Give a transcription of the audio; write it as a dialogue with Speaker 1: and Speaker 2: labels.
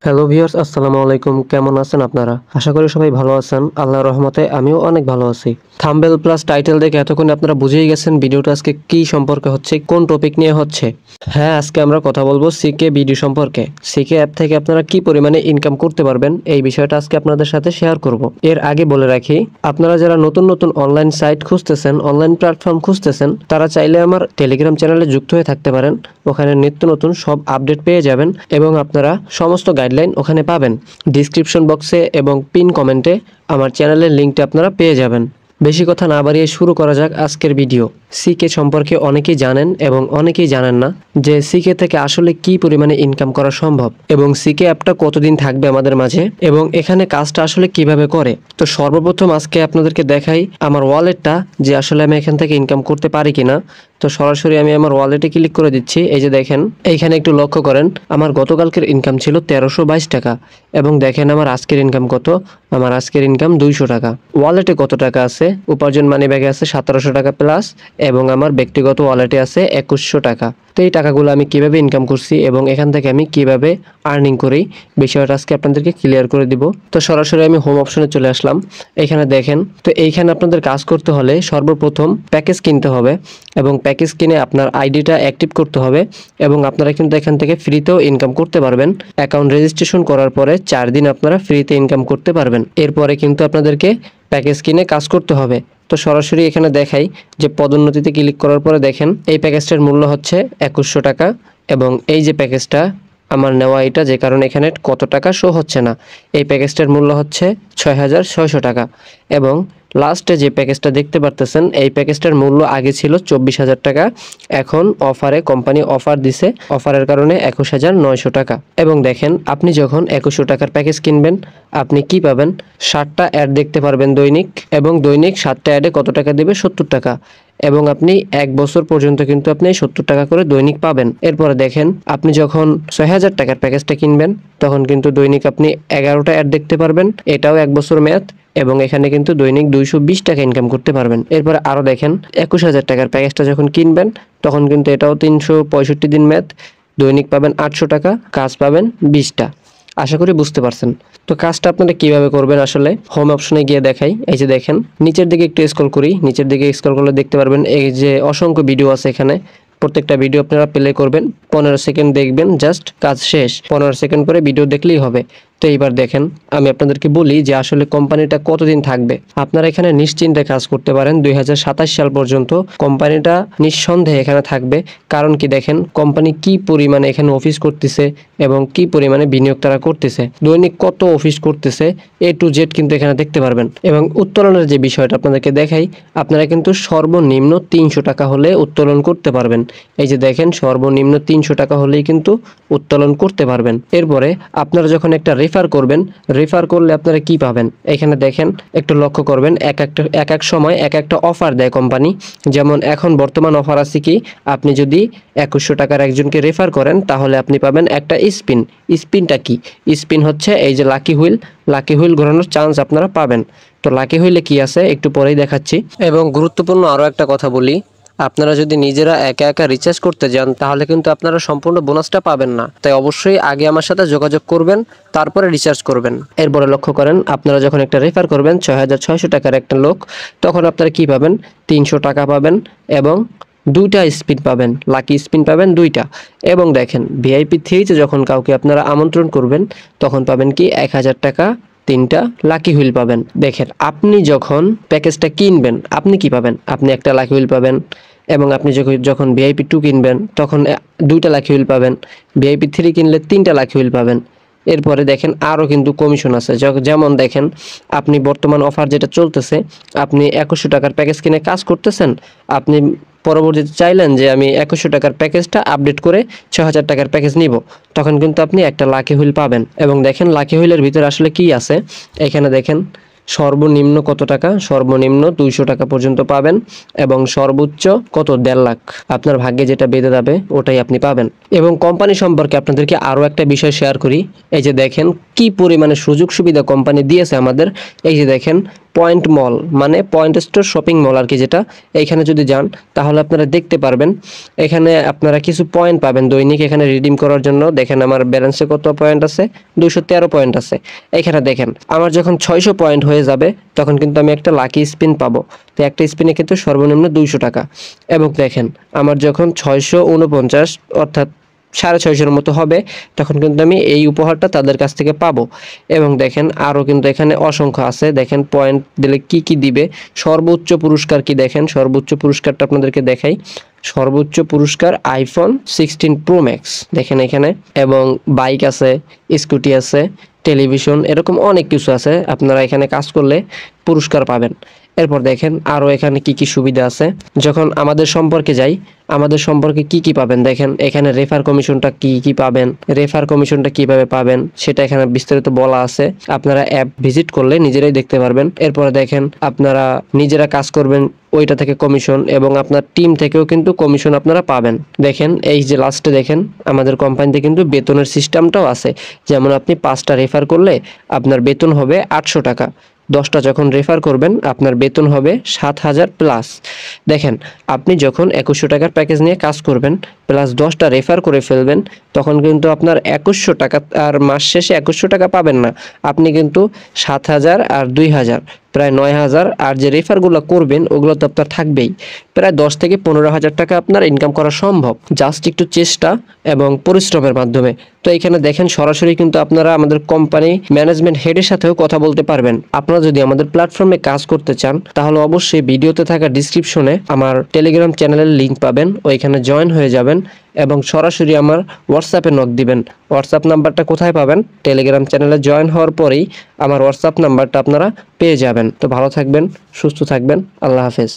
Speaker 1: Hello viewers, আসসালামু আলাইকুম। কেমন আছেন আপনারা? আশা করি সবাই ভালো আছেন। আল্লাহর রহমতে আমিও অনেক ভালো আছি। থাম্বনেল প্লাস টাইটেল দেখে এতক্ষণে আপনারা বুঝেই গেছেন ভিডিওটা আজকে কি সম্পর্কে হচ্ছে, কোন টপিক নিয়ে হচ্ছে। হ্যাঁ, আজকে আমরা কথা বলবো সিকে ভিডিও সম্পর্কে। সিকে অ্যাপ থেকে আপনারা কি পরিমাণে ইনকাম করতে পারবেন এই বিষয়টা আজকে আপনাদের সাথে শেয়ার করব। এর আগে বলে রাখি, আপনারা যারা নতুন নতুন অনলাইন সাইট খুঁজতেছেন, অনলাইন প্ল্যাটফর্ম খুঁজতেছেন, তারা চাইলে আমার টেলিগ্রাম চ্যানেলে যুক্ত হয়ে থাকতে পারেন। ওখানে নিত্য নতুন সব আপডেট পেয়ে যাবেন এবং আপনারা সমস্ত গাইডলাইন ওখানে পাবেন। ডিসক্রিপশন বক্সে এবং পিন কমেন্টে আমার চ্যানেলের লিঙ্কটা আপনারা পেয়ে যাবেন। বেশি কথা না বাড়িয়ে শুরু করা যাক আজকের ভিডিও। সিকে সম্পর্কে অনেকেই জানেন এবং অনেকেই জানেন না যে সিকে থেকে আসলে কি পরিমাণে ইনকাম করা সম্ভব এবং সিকে অ্যাপটা কতদিন থাকবে আমাদের মাঝে এবং এখানে কাজটা আসলে কিভাবে করে। তো সর্বপ্রথম আজকে আপনাদেরকে দেখাই আমার ওয়ালেটটা, যে আসলে আমি এখান থেকে ইনকাম করতে পারি কিনা। তো সরাসরি আমি আমার ওয়ালেটে ক্লিক করে দিচ্ছি। এই যে দেখেন, এইখানে একটু লক্ষ্য করেন, আমার গতকালকের ইনকাম ছিল 1322 টাকা এবং দেখেন আমার আজকের ইনকাম কত। আমার আজকের ইনকাম 200 টাকা। ওয়ালেটে কত টাকা আছে? উপার্জন মানি ব্যাগে আছে 1700 টাকা প্লাস এবং আমার ব্যক্তিগত ওয়ালেটে আছে 2100 টাকা। তো এই টাকাগুলো আমি কিভাবে ইনকাম করছি এবং এখান থেকে আমি কিভাবে আর্নিং করি বিষয়টা আজকে আপনাদেরকে ক্লিয়ার করে দিব। তো সরাসরি আমি হোম অপশনে চলে আসলাম। এখানে দেখেন, তো এইখানে আপনাদের কাজ করতে হলে সর্বপ্রথম প্যাকেজ কিনতে হবে এবং প্যাকেজ কিনে আপনার আইডিটা অ্যাক্টিভ করতে হবে এবং আপনারা কিন্তু এখান থেকে ফ্রিতেও ইনকাম করতে পারবেন। অ্যাকাউন্ট রেজিস্ট্রেশন করার পরে 4 দিন আপনারা ফ্রিতে ইনকাম করতে পারবেন। এরপরে কিন্তু আপনাদেরকে প্যাকেজ কিনে কাজ করতে হবে। তো সরাসরি এখানে দেখাই যে পদোন্নতিতে ক্লিক করার পরে দেখেন এই প্যাকেজটার মূল্য হচ্ছে 2100 টাকা এবং এই যে প্যাকেজটা আমার নেওয়া, এটা যে কারণে এখানে কত টাকা শো হচ্ছে না। এই প্যাকেজটার মূল্য হচ্ছে 6600 টাকা এবং লাস্টে যে প্যাকেজটা দেখতে পারতেছেন এই প্যাকেজটার মূল্য আগে ছিল 24000 টাকা, এখন অফারে কোম্পানি অফার দিছে, অফারের কারণে 21900 টাকা। এবং দেখেন, আপনি যখন 2100 টাকার প্যাকেজ কিনবেন আপনি কি পাবেন? 60টা অ্যাড দেখতে পারবেন দৈনিক এবং দৈনিক 7টা অ্যাডে কত টাকা দেবে? 70 টাকা এবং আপনি 1 বছর পর্যন্ত কিন্তু আপনি 70 টাকা করে দৈনিক পাবেন। এরপরে দেখেন, আপনি যখন 6000 টাকার প্যাকেজটা কিনবেন তখন কিন্তু দৈনিক আপনি 11টা অ্যাড দেখতে পারবেন, এটাও 1 বছর মেয়াদ এবং এখানে কিন্তু দৈনিক 220 টাকা ইনকাম করতে পারবেন। এরপরে আরও দেখেন, 21000 টাকার প্যাকেজটা যখন কিনবেন তখন কিন্তু এটাও 365 দিন মেয়াদ, দৈনিক পাবেন 800 টাকা, কাজ পাবেন 20টা। আশা করি বুঝতে পারছেন। তো কাজটা আপনারা কিভাবে করবেন আসলে হোম অপশনে গিয়ে দেখাই। এই যে দেখেন, নিচের দিকে একটু স্ক্রল করি, নিচের দিকে স্ক্রল করলে দেখতে পারবেন এই যে অসংখ্য ভিডিও আছে এখানে। প্রত্যেকটা ভিডিও আপনারা প্লে করবেন, 15 সেকেন্ড দেখবেন, জাস্ট কাজ শেষ। 15 সেকেন্ড পরে ভিডিও দেখলেই হবে। তো এইবার দেখেন, আমি আপনাদেরকে বলি যে আসলে কোম্পানিটা কতদিন থাকবে। আপনারা এখানে নিশ্চিন্তে কাজ করতে পারেন 2027 সাল পর্যন্ত কোম্পানিটা নিঃসন্দেহে এখানে থাকবে। কারণ কি দেখেন, কোম্পানি কি পরিমাণে এখানে অফিস করতেছে এবং কি পরিমাণে বিনিয়োগ তারা করতেছে, দৈনিক কত অফিস করতেছে, A to Z কিন্তু এখানে দেখতে পারবেন। এবং উত্তোলনের যে বিষয়টা আপনাদেরকে দেখাই, আপনারা কিন্তু সর্বনিম্ন 300 টাকা হলে উত্তোলন করতে পারবেন। এই যে দেখেন, সর্বনিম্ন 300 টাকা হলেই কিন্তু উত্তোলন করতে পারবেন। এরপরে আপনারা যখন একটা রেফার করবেন, রেফার করলে আপনারা কি পাবেন এখানে দেখেন, একটু লক্ষ্য করবেন। এক এক সময় এক একটা অফার দেয় কোম্পানি। যেমন এখন বর্তমান অফার আছে কি, আপনি যদি 2100 টাকার একজনকে রেফার করেন তাহলে আপনি পাবেন একটা স্পিন। স্পিনটা কি? স্পিন হচ্ছে এই যে লাকি হুইল, লাকি হুইল ঘোরানোর চান্স আপনারা পাবেন। তো লাকি হুইলে কি আছে একটু পরেই দেখাচ্ছি। এবং গুরুত্বপূর্ণ আরও একটা কথা বলি, আপনারা যদি নিজেরা একা একা রিচার্জ করতে যান তাহলে কিন্তু আপনারা সম্পূর্ণ বোনাসটা পাবেন না। তাই অবশ্যই আগে আমার সাথে যোগাযোগ করবেন, তারপরে রিচার্জ করবেন। এরপরে লক্ষ্য করেন, আপনারা যখন একটা রেফার করবেন 6600 টাকার একটা লোক, তখন আপনারা কি পাবেন? 300 টাকা পাবেন এবং 2টা স্পিন পাবেন, লাকি স্পিন পাবেন 2টা। এবং দেখেন, ভিআইপি 3-তে যখন কাউকে আপনারা আমন্ত্রণ করবেন তখন পাবেন কি 1000 টাকা, 3টা লাকি হুইল পাবেন। দেখেন, আপনি যখন প্যাকেজটা কিনবেন আপনি কি পাবেন? আপনি একটা লাকি হুইল পাবেন এবং আপনি যখন ভিআইপি 2 কিনবেন তখন 2টা লাকি হুইল পাবেন। ভিআইপি 3 কিনলে 3টা লাকি হুইল পাবেন। এরপরে দেখেন আরও কিন্তু কমিশন আছে। যেমন দেখেন, আপনি বর্তমান অফার যেটা চলতেছে, আপনি 2100 টাকার প্যাকেজ কিনে কাজ করতেছেন, আপনি পরবর্তীতে চাইলেন যে আমি 2100 টাকার প্যাকেজটা আপডেট করে 6000 টাকার প্যাকেজ নিব, তখন কিন্তু আপনি একটা লাকি হুইল পাবেন। এবং দেখেন লাকি হুইলের ভিতরে আসলে কি আছে, এখানে দেখেন সর্বনিম্ন কত টাকা, সর্বনিম্ন 200 টাকা পর্যন্ত পাবেন এবং সর্বোচ্চ কত 1.5 লাখ, আপনার ভাগ্যে যেটা বেঁধে যাবে ওটাই আপনি পাবেন। এবং কোম্পানি সম্পর্কে আপনাদেরকে আরও একটা বিষয় শেয়ার করি। এই যে দেখেন কি পরিমাণে সুযোগ সুবিধা কোম্পানি দিয়েছে আমাদের। এই যে দেখেন, পয়েন্ট মল মানে পয়েন্ট স্টোর শপিং মল আর কি, যেটা এইখানে যদি যান তাহলে আপনারা দেখতে পারবেন এখানে আপনারা কিছু পয়েন্ট পাবেন দৈনিক এখানে রিডিম করার জন্য। দেখেন আমার ব্যালেন্সে কত পয়েন্ট আছে, 213 পয়েন্ট আছে। এখানে দেখেন আমার যখন 600 পয়েন্ট হয়ে যাবে তখন কিন্তু আমি একটা লাকি স্পিন পাবো। তো একটা স্পিনে কিন্তু সর্বনিম্ন 200 টাকা। এবং দেখেন আমার যখন 649 অর্থাৎ 650 মতো হবে তখন কিন্তু আমি এই উপহারটা তাদের কাছ থেকে পাবো। এবং দেখেন আরও কিন্তু এখানে অসংখ্য আছে, দেখেন পয়েন্ট দিলে কি কি দিবে। সর্বোচ্চ পুরস্কার কি দেখেন, সর্বোচ্চ পুরস্কারটা আপনাদেরকে দেখাই। সর্বোচ্চ পুরস্কার আইফোন 16 প্রো ম্যাক্স দেখেন এখানে, এবং বাইক আছে, স্কুটি আছে, টেলিভিশন, এরকম অনেক কিছু আছে। আপনারা এখানে কাজ করলে পুরস্কার পাবেন। এরপর দেখেন আরও এখানে কি কি সুবিধা আছে। যখন আমাদের সম্পর্কে যাই, আমাদের সম্পর্কে কি কি পাবেন দেখেন এখানে। রেফার কমিশনটা কি কি পাবেন, রেফার কমিশনটা কিভাবে পাবেন সেটা এখানে বিস্তারিত বলা আছে। আপনারা অ্যাপ ভিজিট করলে নিজেরাই দেখতে পারবেন। এরপরে দেখেন আপনারা নিজেরা কাজ করবেন, ওইটা থেকে কমিশন, এবং আপনার টিম থেকেও কিন্তু কমিশন আপনারা পাবেন। দেখেন এই যে লাস্টে দেখেন আমাদের কোম্পানিতে কিন্তু বেতনের সিস্টেমটাও আছে। যেমন আপনি 5টা রেফার করলে আপনার বেতন হবে 800 টাকা, 10টা যখন রেফার করবেন আপনার বেতন হবে 7000 প্লাস। দেখেন আপনি যখন 2100 টাকার প্যাকেজ নিয়ে কাজ করবেন প্লাস 10টা রেফার করে ফেলবেন তখন কিন্তু আপনার 2100 টাকা, আর মাস শেষে 2100 টাকা পাবেন না, আপনি কিন্তু 7000 আর 2000 প্রায় 9000, আর যে রেফারগুলো করবেন ওগুলো তো আপনার থাকবেই। প্রায় 10 থেকে 15,000 টাকা আপনার ইনকাম করা সম্ভব জাস্ট একটু চেষ্টা এবং পরিশ্রমের মাধ্যমে। তো এখানে দেখেন সরাসরি কিন্তু আপনারা আমাদের কোম্পানি ম্যানেজমেন্ট হেডের সাথেও কথা বলতে পারবেন। আপনারা যদি আমাদের প্ল্যাটফর্মে কাজ করতে চান তাহলে অবশ্যই ভিডিওতে থাকা ডিসক্রিপশনে আমার টেলিগ্রাম চ্যানেলের লিঙ্ক পাবেন, ওইখানে জয়েন হয়ে যাবেন এবং সরাসরি আমার হোয়াটসঅ্যাপে নক দিবেন। হোয়াটসঅ্যাপ নাম্বারটা কোথায় পাবেন? টেলিগ্রাম চ্যানেলে জয়েন হওয়ার পরেই আমার হোয়াটসঅ্যাপ নাম্বারটা আপনারা পেয়ে যাবেন। তো ভালো থাকবেন, সুস্থ থাকবেন, আল্লাহ হাফেজ।